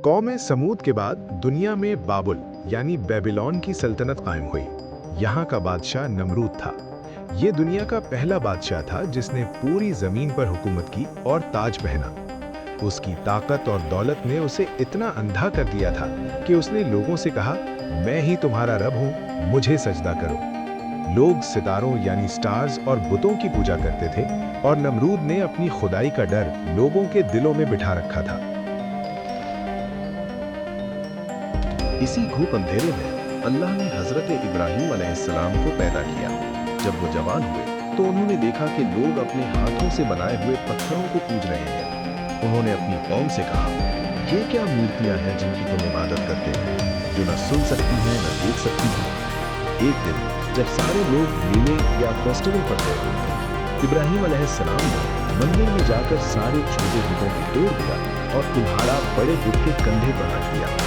कौम समूद के बाद दुनिया में बाबुल यानी बेबीलोन की सल्तनत कायम हुई। यहाँ का बादशाह नमरूद था। ये दुनिया का पहला बादशाह था जिसने पूरी जमीन पर हुकूमत की और ताज पहना। उसकी ताकत और दौलत ने उसे इतना अंधा कर दिया था कि उसने लोगों से कहा, मैं ही तुम्हारा रब हूँ, मुझे सजदा करो। लोग सितारों यानी स्टार्स और बुतों की पूजा करते थे और नमरूद ने अपनी खुदाई का डर लोगों के दिलों में बिठा रखा था। इसी घूप अंधेरे में अल्लाह ने हजरत इब्राहीम अलैहिस्सलाम को पैदा किया। जब वो जवान हुए तो उन्होंने देखा कि लोग अपने हाथों से बनाए हुए पत्थरों को पूज रहे हैं। उन्होंने अपनी कौम से कहा, ये क्या मूर्तियां हैं जिनकी तुम इबादत करते हो, जो न सुन सकती हैं न देख सकती हैं। एक दिन जब सारे लोग मेले या फेस्टिवल पर गए, इब्राहीम अलैहिस्सलाम ने मंदिर में जाकर सारे छोटे बुतों को तोड़ दिया और कुल्हाड़ा बड़े बुत के कंधे पर रख दिया।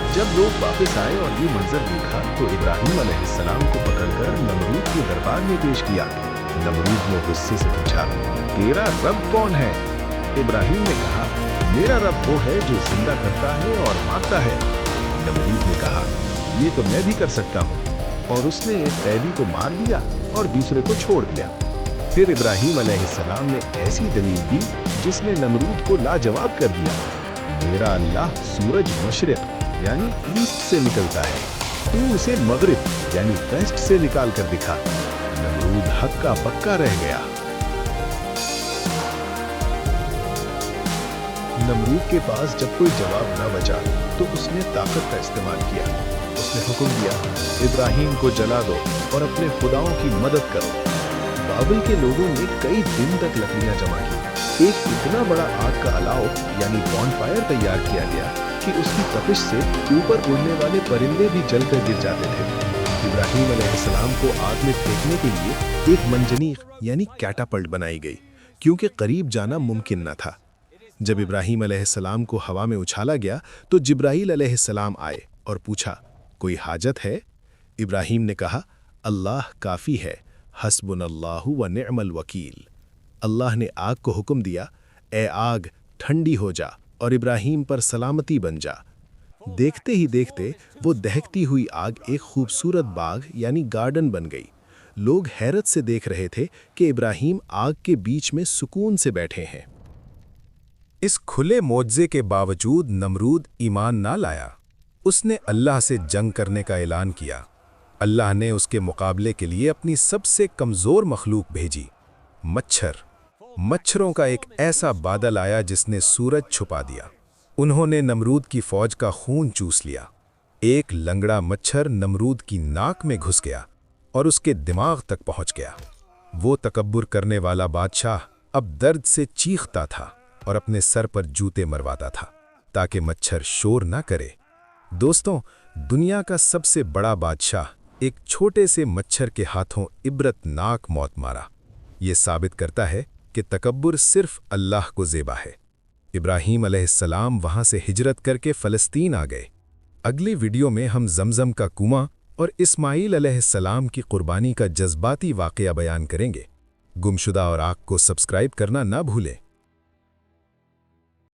जब लोग वापस आए और ये मंजर देखा तो इब्राहीम अलैहिस्सलाम को पकड़कर नमरूद के दरबार में पेश किया। नमरूद ने गुस्से से पूछा, तेरा रब कौन है? इब्राहीम ने कहा, मेरा रब वो है जो जिंदा करता है और मारता है। नमरूद ने कहा, ये तो मैं भी कर सकता हूँ। और उसने एक कैदी को मार दिया और दूसरे को छोड़ दिया। फिर इब्राहीम अलैहिस्सलाम ने ऐसी दलील दी जिसने नमरूद को लाजवाब कर दिया। मेरा अल्लाह सूरज मशरिक यानी ईस्ट से निकलता है, तू उसे मगरिब यानी वेस्ट से निकाल कर दिखा। नमरूद हक्का पक्का रह गया। नमरूद के पास जब कोई जवाब न बचा तो उसने ताकत का इस्तेमाल किया। उसने हुक्म दिया, इब्राहीम को जला दो और अपने खुदाओं की मदद करो। बाबिल के लोगों ने कई दिन तक लकड़ियां जमा की। एक इतना बड़ा आग का अलाव यानी बॉनफायर तैयार किया गया कि उसकी तपिश से ऊपर उड़ने वाले परिंदे भी जलकर गिर जाते थे। इब्राहीम अलैहिस्सलाम को आग में फेंकने के लिए एक मंजनीक यानी कैटापल्ट बनाई गई, क्योंकि करीब जाना मुमकिन न था। जब इब्राहीम अलैहिस्सलाम को हवा में उछाला गया तो जिब्राईल अलैहिस्सलाम आए और पूछा, कोई हाजत है? इब्राहीम ने कहा, अल्लाह काफ़ी है, हस्बुनल्लाहु व निअमल वकील। अल्लाह ने आग को हुक्म दिया, ए आग ठंडी हो जा और इब्राहीम पर सलामती बन जा। देखते ही देखते वो दहकती हुई आग एक खूबसूरत बाग यानी गार्डन बन गई। लोग हैरत से देख रहे थे कि इब्राहीम आग के बीच में सुकून से बैठे हैं। इस खुले मोज़े के बावजूद नमरूद ईमान ना लाया। उसने अल्लाह से जंग करने का ऐलान किया। अल्लाह ने उसके मुकाबले के लिए अपनी सबसे कमज़ोर मखलूक भेजी, मच्छर। मच्छरों का एक ऐसा बादल आया जिसने सूरज छुपा दिया। उन्होंने नमरूद की फौज का खून चूस लिया। एक लंगड़ा मच्छर नमरूद की नाक में घुस गया और उसके दिमाग तक पहुंच गया। वो तकब्बुर करने वाला बादशाह अब दर्द से चीखता था और अपने सर पर जूते मरवाता था ताकि मच्छर शोर ना करे। दोस्तों, दुनिया का सबसे बड़ा बादशाह एक छोटे से मच्छर के हाथों इबरतनाक मौत मारा। ये साबित करता है कि तकब्बुर सिर्फ अल्लाह को ज़ेबा है। इब्राहीम अलैहिस्सलाम वहाँ से हिजरत करके फ़लस्तीन आ गए। अगली वीडियो में हम ज़मज़म का कुआं और इस्माईल अलैहिस्सलाम की कुर्बानी का जज्बाती वाक़या बयान करेंगे। गुमशुदा और आग को सब्सक्राइब करना ना भूलें।